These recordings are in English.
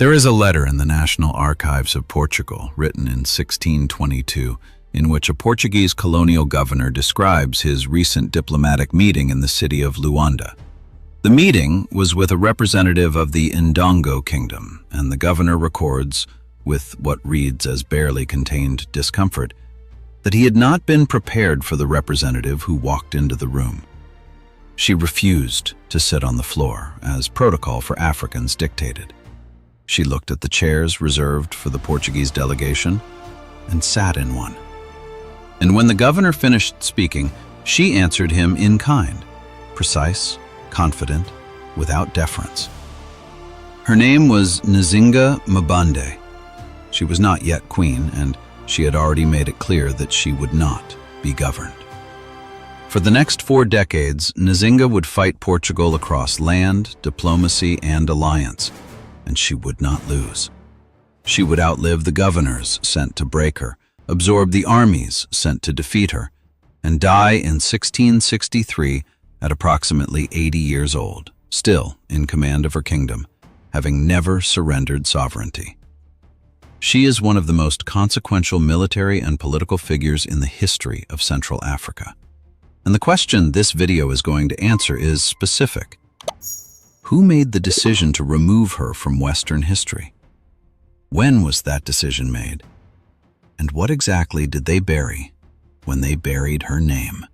There is a letter in the National Archives of Portugal, written in 1622, in which a Portuguese colonial governor describes his recent diplomatic meeting in the city of Luanda. The meeting was with a representative of the Ndongo kingdom, and the governor records, with what reads as barely contained discomfort, that he had not been prepared for the representative who walked into the room. She refused to sit on the floor, as protocol for Africans dictated. She looked at the chairs reserved for the Portuguese delegation and sat in one. And when the governor finished speaking, she answered him in kind, precise, confident, without deference. Her name was Nzinga Mbande. She was not yet queen, and she had already made it clear that she would not be governed. For the next 4 decades, Nzinga would fight Portugal across land, diplomacy, and alliance, and she would not lose. She would outlive the governors sent to break her, absorb the armies sent to defeat her, and die in 1663 at approximately 80 years old, still in command of her kingdom, having never surrendered sovereignty. She is one of the most consequential military and political figures in the history of Central Africa. And the question this video is going to answer is specific. Who made the decision to remove her from Western history? When was that decision made? And what exactly did they bury when they buried her name?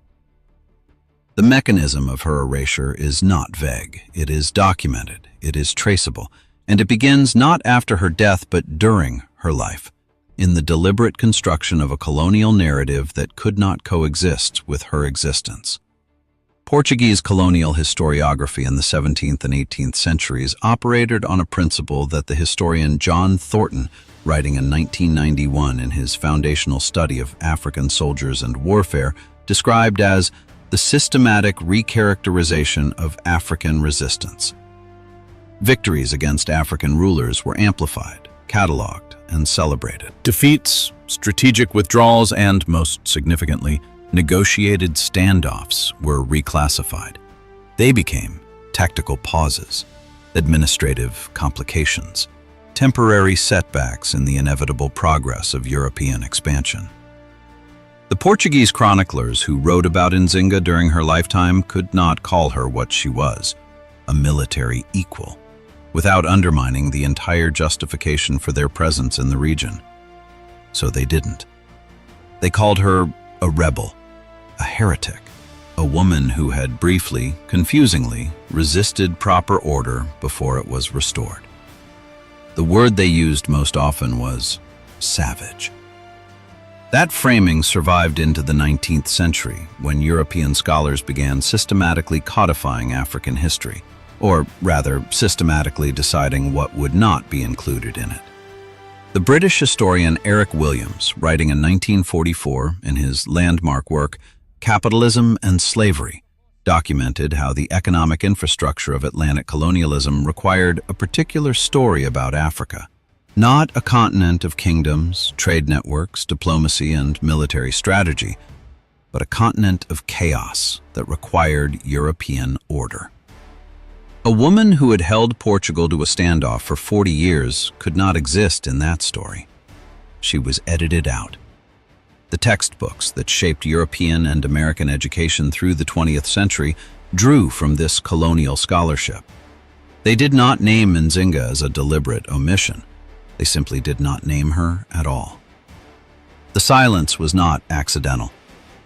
The mechanism of her erasure is not vague. It is documented, it is traceable, and it begins not after her death but during her life, in the deliberate construction of a colonial narrative that could not coexist with her existence. Portuguese colonial historiography in the 17th and 18th centuries operated on a principle that the historian John Thornton, writing in 1991 in his foundational study of African soldiers and warfare, described as the systematic recharacterization of African resistance. Victories against African rulers were amplified, catalogued, and celebrated. Defeats, strategic withdrawals, and, most significantly, negotiated standoffs were reclassified. They became tactical pauses, administrative complications, temporary setbacks in the inevitable progress of European expansion. The Portuguese chroniclers who wrote about Nzinga during her lifetime could not call her what she was, a military equal, without undermining the entire justification for their presence in the region. So they didn't. They called her a rebel, a heretic, a woman who had briefly, confusingly, resisted proper order before it was restored. The word they used most often was savage. That framing survived into the 19th century, when European scholars began systematically codifying African history, or rather, systematically deciding what would not be included in it. The British historian Eric Williams, writing in 1944 in his landmark work, Capitalism and Slavery, documented how the economic infrastructure of Atlantic colonialism required a particular story about Africa. Not a continent of kingdoms, trade networks, diplomacy, and military strategy, but a continent of chaos that required European order. A woman who had held Portugal to a standoff for 40 years could not exist in that story. She was edited out. The textbooks that shaped European and American education through the 20th century drew from this colonial scholarship. They did not name Nzinga as a deliberate omission. They simply did not name her at all. The silence was not accidental.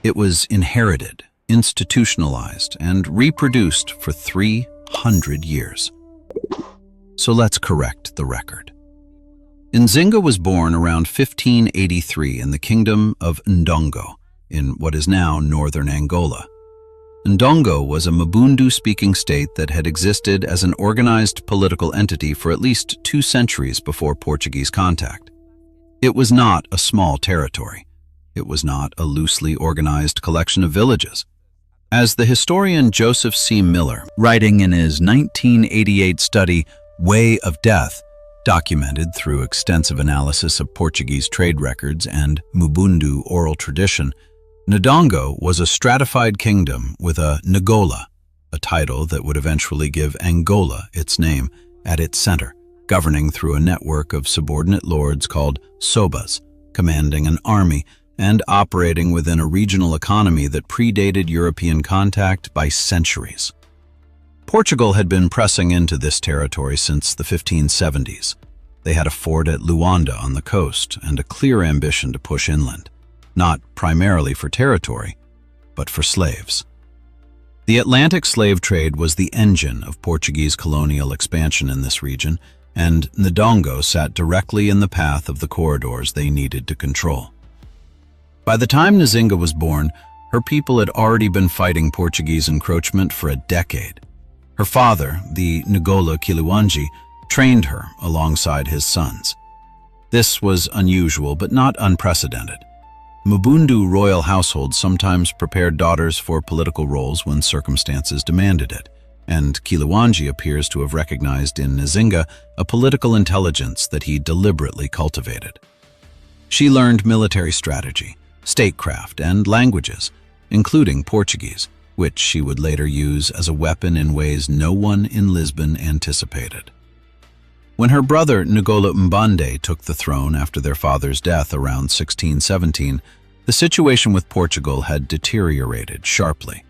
It was inherited, institutionalized, and reproduced for 300 years. So let's correct the record. Nzinga was born around 1583 in the kingdom of Ndongo, in what is now northern Angola. Ndongo was a Mabundu-speaking state that had existed as an organized political entity for at least 2 centuries before Portuguese contact. It was not a small territory. It was not a loosely organized collection of villages. As the historian Joseph C. Miller, writing in his 1988 study, Way of Death, documented through extensive analysis of Portuguese trade records and Mabundu oral tradition, Ndongo was a stratified kingdom with a Ngola, a title that would eventually give Angola its name, at its center, governing through a network of subordinate lords called sobas, commanding an army and operating within a regional economy that predated European contact by centuries. Portugal had been pressing into this territory since the 1570s. They had a fort at Luanda on the coast and a clear ambition to push inland, not primarily for territory, but for slaves. The Atlantic slave trade was the engine of Portuguese colonial expansion in this region, and Ndongo sat directly in the path of the corridors they needed to control. By the time Nzinga was born, her people had already been fighting Portuguese encroachment for a decade. Her father, the Ngola Kiluwanji, trained her alongside his sons. This was unusual but not unprecedented. Mabundu royal households sometimes prepared daughters for political roles when circumstances demanded it, and Kiluwanji appears to have recognized in Nzinga a political intelligence that he deliberately cultivated. She learned military strategy, statecraft, and languages, including Portuguese, which she would later use as a weapon in ways no one in Lisbon anticipated. When her brother Ngola Mbande took the throne after their father's death around 1617, the situation with Portugal had deteriorated sharply.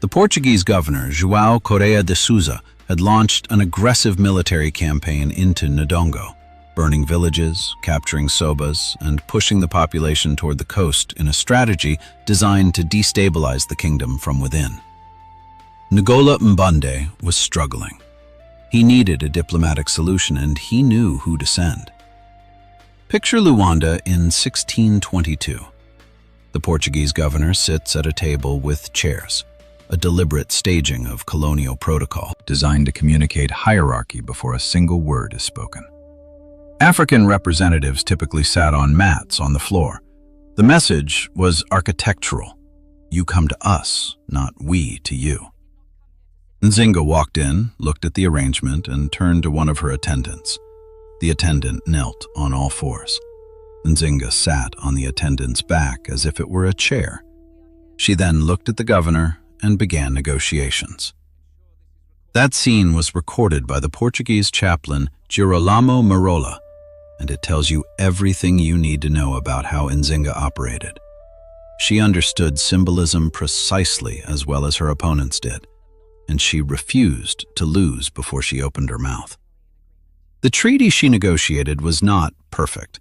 The Portuguese governor, João Correia de Sousa, had launched an aggressive military campaign into Ndongo, burning villages, capturing sobas, and pushing the population toward the coast in a strategy designed to destabilize the kingdom from within. Ngola Mbande was struggling. He needed a diplomatic solution, and he knew who to send. Picture Luanda in 1622. The Portuguese governor sits at a table with chairs, a deliberate staging of colonial protocol designed to communicate hierarchy before a single word is spoken. African representatives typically sat on mats on the floor. The message was architectural. You come to us, not we to you. Nzinga walked in, looked at the arrangement, and turned to one of her attendants. The attendant knelt on all fours. Nzinga sat on the attendant's back as if it were a chair. She then looked at the governor and began negotiations. That scene was recorded by the Portuguese chaplain Girolamo Marola, and it tells you everything you need to know about how Nzinga operated. She understood symbolism precisely as well as her opponents did, and she refused to lose before she opened her mouth. The treaty she negotiated was not perfect.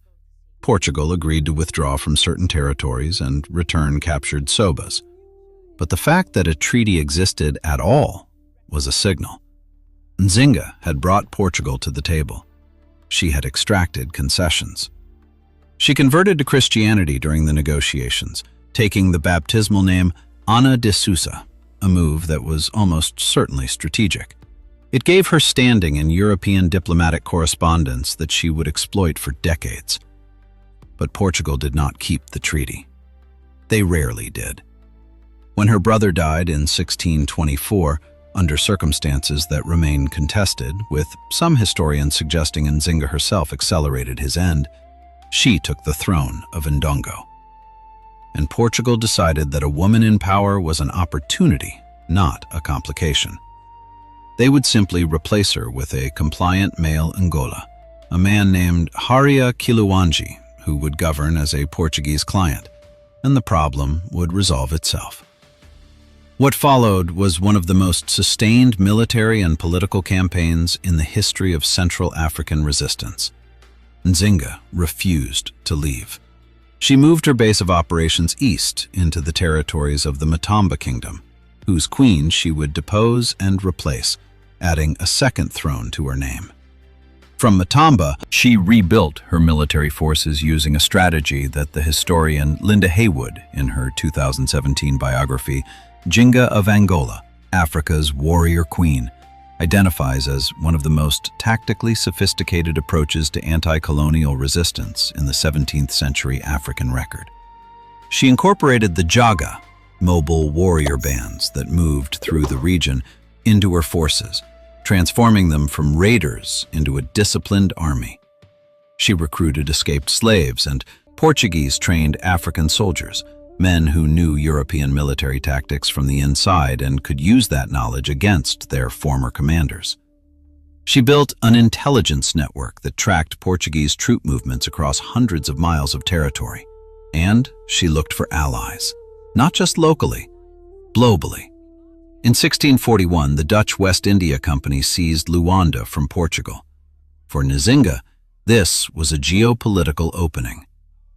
Portugal agreed to withdraw from certain territories and return captured sobas. But the fact that a treaty existed at all was a signal. Nzinga had brought Portugal to the table. She had extracted concessions. She converted to Christianity during the negotiations, taking the baptismal name Ana de Sousa, a move that was almost certainly strategic. It gave her standing in European diplomatic correspondence that she would exploit for decades. But Portugal did not keep the treaty. They rarely did. When her brother died in 1624, under circumstances that remain contested, with some historians suggesting Nzinga herself accelerated his end, she took the throne of Ndongo. And Portugal decided that a woman in power was an opportunity, not a complication. They would simply replace her with a compliant male Ngola, a man named Haria Kiluwanji, who would govern as a Portuguese client, and the problem would resolve itself. What followed was one of the most sustained military and political campaigns in the history of Central African resistance. Nzinga refused to leave. She moved her base of operations east into the territories of the Matamba Kingdom, whose queen she would depose and replace, adding a second throne to her name. From Matamba, she rebuilt her military forces using a strategy that the historian Linda Haywood, in her 2017 biography, Nzinga of Angola, Africa's Warrior Queen, identifies as one of the most tactically sophisticated approaches to anti-colonial resistance in the 17th century African record. She incorporated the Jaga, mobile warrior bands that moved through the region, into her forces, transforming them from raiders into a disciplined army. She recruited escaped slaves and Portuguese-trained African soldiers, men who knew European military tactics from the inside and could use that knowledge against their former commanders. She built an intelligence network that tracked Portuguese troop movements across hundreds of miles of territory. And she looked for allies, not just locally, globally. In 1641, the Dutch West India Company seized Luanda from Portugal. For Nzinga, this was a geopolitical opening.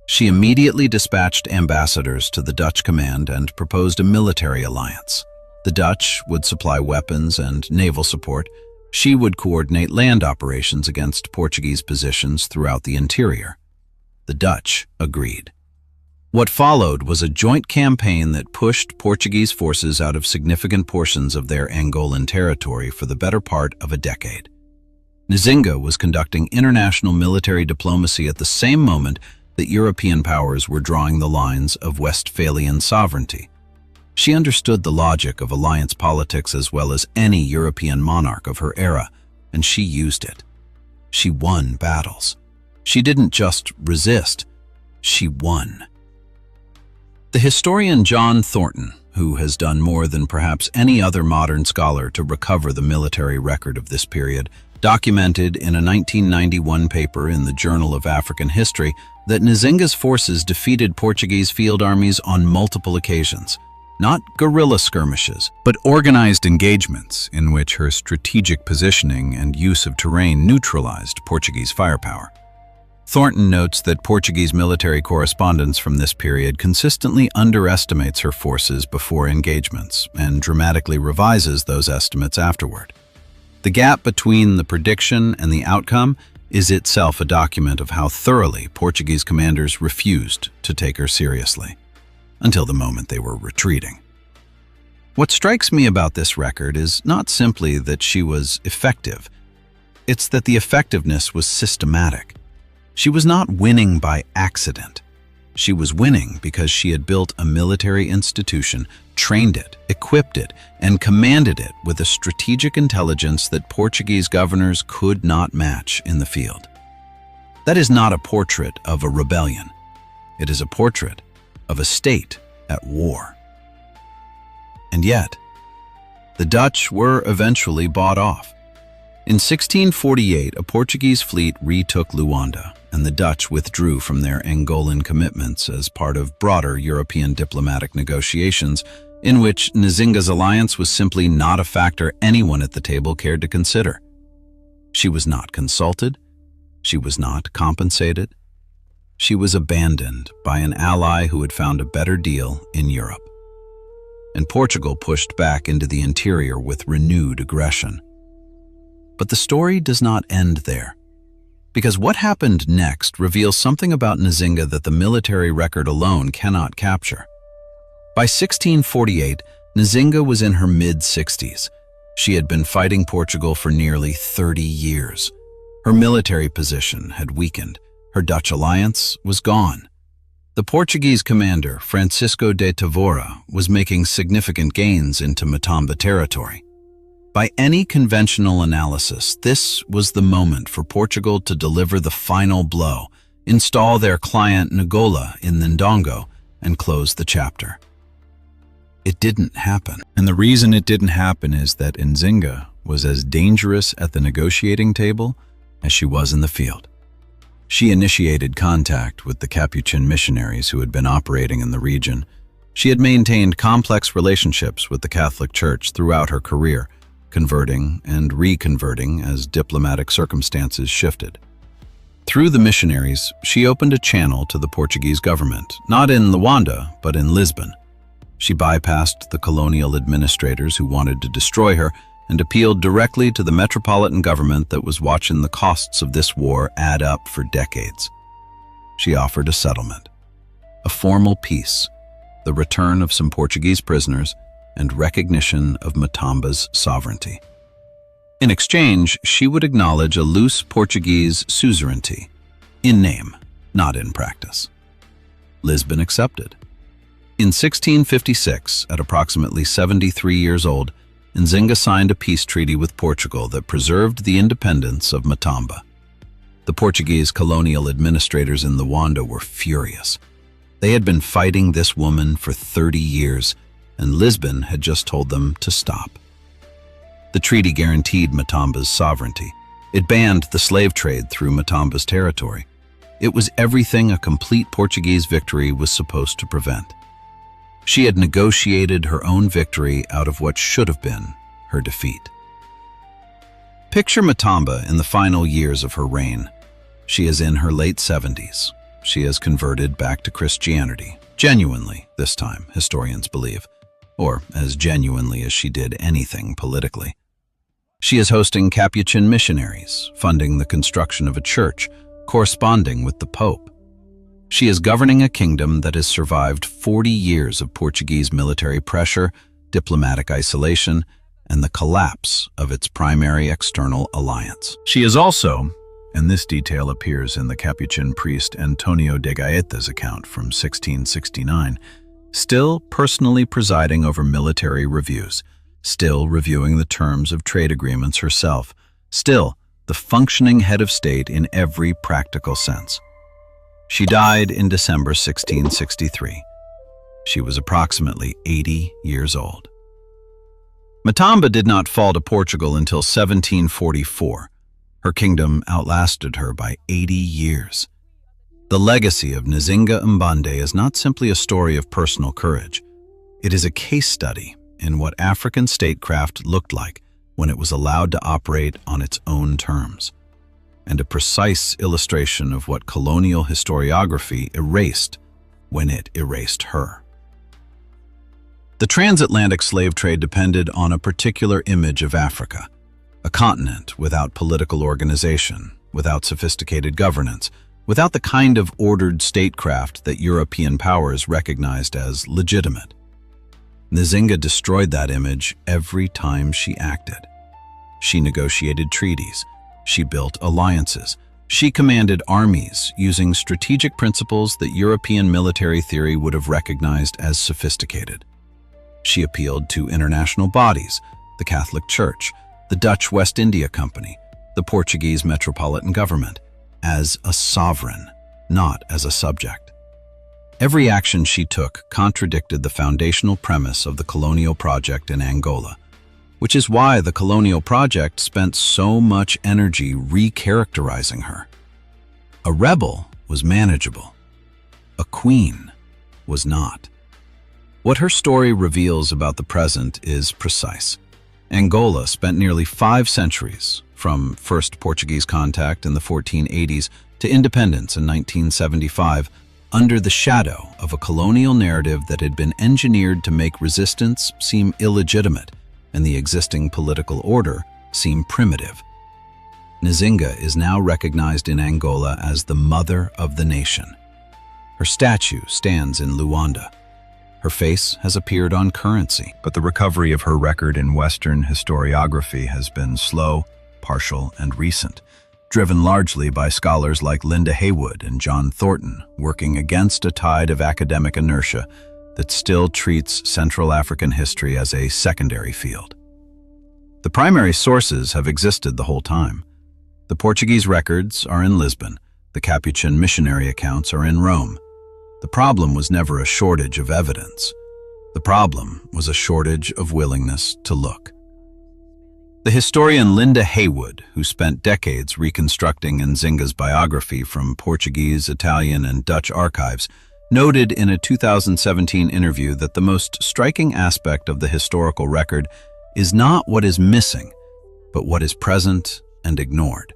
She immediately dispatched ambassadors to the Dutch command and proposed a military alliance. The Dutch would supply weapons and naval support. She would coordinate land operations against Portuguese positions throughout the interior. The Dutch agreed. What followed was a joint campaign that pushed Portuguese forces out of significant portions of their Angolan territory for the better part of a decade. Nzinga was conducting international military diplomacy at the same moment that European powers were drawing the lines of Westphalian sovereignty. She understood the logic of alliance politics as well as any European monarch of her era, and she used it. She won battles. She didn't just resist, she won. The historian John Thornton, who has done more than perhaps any other modern scholar to recover the military record of this period, documented in a 1991 paper in the Journal of African History that Nzinga's forces defeated Portuguese field armies on multiple occasions. Not guerrilla skirmishes, but organized engagements in which her strategic positioning and use of terrain neutralized Portuguese firepower. Thornton notes that Portuguese military correspondence from this period consistently underestimates her forces before engagements and dramatically revises those estimates afterward. The gap between the prediction and the outcome is itself a document of how thoroughly Portuguese commanders refused to take her seriously, until the moment they were retreating. What strikes me about this record is not simply that she was effective, it's that the effectiveness was systematic. She was not winning by accident. She was winning because she had built a military institution, trained it, equipped it, and commanded it with a strategic intelligence that Portuguese governors could not match in the field. That is not a portrait of a rebellion. It is a portrait of a state at war. And yet, the Dutch were eventually bought off. In 1648, a Portuguese fleet retook Luanda, and the Dutch withdrew from their Angolan commitments as part of broader European diplomatic negotiations in which Nzinga's alliance was simply not a factor anyone at the table cared to consider. She was not consulted. She was not compensated. She was abandoned by an ally who had found a better deal in Europe. And Portugal pushed back into the interior with renewed aggression. But the story does not end there, because what happened next reveals something about Nzinga that the military record alone cannot capture. By 1648, Nzinga was in her mid-60s. She had been fighting Portugal for nearly 30 years. Her military position had weakened. Her Dutch alliance was gone. The Portuguese commander, Francisco de Tavora, was making significant gains into Matamba territory. By any conventional analysis, this was the moment for Portugal to deliver the final blow, install their client Ngola in Ndongo, and close the chapter. It didn't happen. And the reason it didn't happen is that Nzinga was as dangerous at the negotiating table as she was in the field. She initiated contact with the Capuchin missionaries who had been operating in the region. She had maintained complex relationships with the Catholic Church throughout her career, converting and reconverting as diplomatic circumstances shifted. Through the missionaries, she opened a channel to the Portuguese government, not in Luanda, but in Lisbon. She bypassed the colonial administrators who wanted to destroy her and appealed directly to the metropolitan government that was watching the costs of this war add up for decades. She offered a settlement, a formal peace, the return of some Portuguese prisoners, and recognition of Matamba's sovereignty. In exchange, she would acknowledge a loose Portuguese suzerainty, in name, not in practice. Lisbon accepted. In 1656, at approximately 73 years old, Nzinga signed a peace treaty with Portugal that preserved the independence of Matamba. The Portuguese colonial administrators in Luanda were furious. They had been fighting this woman for 30 years, and Lisbon had just told them to stop. The treaty guaranteed Matamba's sovereignty, It banned the slave trade through Matamba's territory. It was everything a complete Portuguese victory was supposed to prevent. She had negotiated her own victory out of what should have been her defeat. Picture Matamba in the final years of her reign. She is in her late 70s. She has converted back to Christianity, genuinely this time, historians believe, or as genuinely as she did anything politically. She is hosting Capuchin missionaries, funding the construction of a church, corresponding with the Pope. She is governing a kingdom that has survived 40 years of Portuguese military pressure, diplomatic isolation, and the collapse of its primary external alliance. She is also, and this detail appears in the Capuchin priest Antonio de Gaeta's account from 1669, still personally presiding over military reviews, still reviewing the terms of trade agreements herself, still the functioning head of state in every practical sense. She died in December 1663. She was approximately 80 years old. Matamba did not fall to Portugal until 1744. Her kingdom outlasted her by 80 years. The legacy of Nzinga Mbande is not simply a story of personal courage. It is a case study in what African statecraft looked like when it was allowed to operate on its own terms, and a precise illustration of what colonial historiography erased when it erased her. The transatlantic slave trade depended on a particular image of Africa, a continent without political organization, without sophisticated governance, without the kind of ordered statecraft that European powers recognized as legitimate. Nzinga destroyed that image every time she acted. She negotiated treaties. She built alliances. She commanded armies using strategic principles that European military theory would have recognized as sophisticated. She appealed to international bodies, the Catholic Church, the Dutch West India Company, the Portuguese metropolitan government, as a sovereign, not as a subject. Every action she took contradicted the foundational premise of the colonial project in Angola, which is why the colonial project spent so much energy recharacterizing her. A rebel was manageable. A queen was not. What her story reveals about the present is precise. Angola spent nearly 5 centuries, from first Portuguese contact in the 1480s to independence in 1975, under the shadow of a colonial narrative that had been engineered to make resistance seem illegitimate and the existing political order seem primitive. Nzinga is now recognized in Angola as the mother of the nation. Her statue stands in Luanda. Her face has appeared on currency, but the recovery of her record in Western historiography has been slow, partial, and recent, driven largely by scholars like Linda Haywood and John Thornton, working against a tide of academic inertia that still treats Central African history as a secondary field. The primary sources have existed the whole time. The Portuguese records are in Lisbon. The Capuchin missionary accounts are in Rome. The problem was never a shortage of evidence. The problem was a shortage of willingness to look. The historian Linda Haywood, who spent decades reconstructing Nzinga's biography from Portuguese, Italian, and Dutch archives, noted in a 2017 interview that the most striking aspect of the historical record is not what is missing, but what is present and ignored.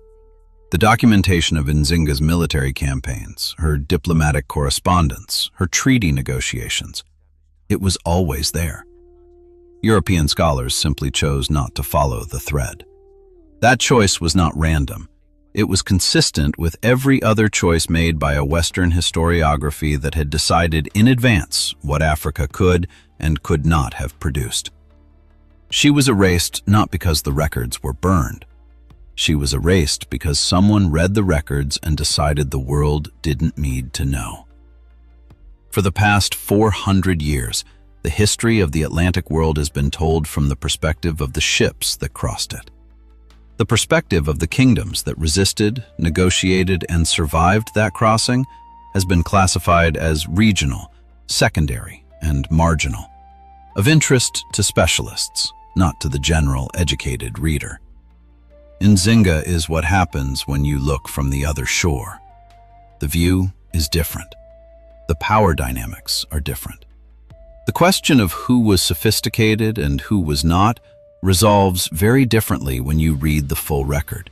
The documentation of Nzinga's military campaigns, her diplomatic correspondence, her treaty negotiations, it was always there. European scholars simply chose not to follow the thread. That choice was not random. It was consistent with every other choice made by a Western historiography that had decided in advance what Africa could and could not have produced. She was erased not because the records were burned. She was erased because someone read the records and decided the world didn't need to know. For the past 400 years, the history of the Atlantic world has been told from the perspective of the ships that crossed it. The perspective of the kingdoms that resisted, negotiated, and survived that crossing has been classified as regional, secondary, and marginal, of interest to specialists, not to the general educated reader. Nzinga is what happens when you look from the other shore. The view is different. The power dynamics are different. The question of who was sophisticated and who was not resolves very differently when you read the full record.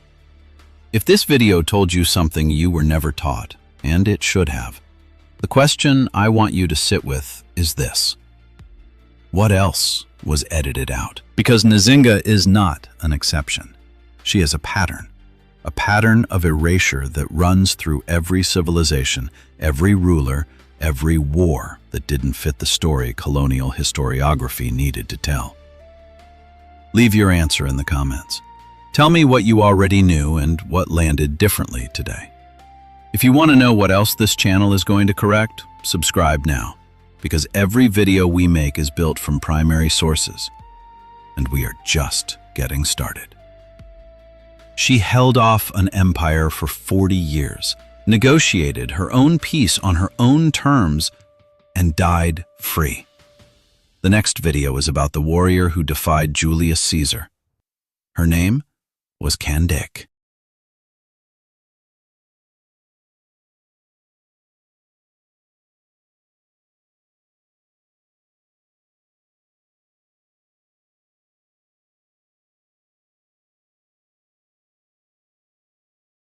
If this video told you something you were never taught, and it should have, the question I want you to sit with is this: what else was edited out? Because Nzinga is not an exception. She is a pattern of erasure that runs through every civilization, every ruler, every war that didn't fit the story colonial historiography needed to tell. Leave your answer in the comments. Tell me what you already knew and what landed differently today. If you want to know what else this channel is going to correct, subscribe now, because every video we make is built from primary sources, and we are just getting started. She held off an empire for 40 years, negotiated her own peace on her own terms, and died free. The next video is about the warrior who defied Julius Caesar. Her name was Candice.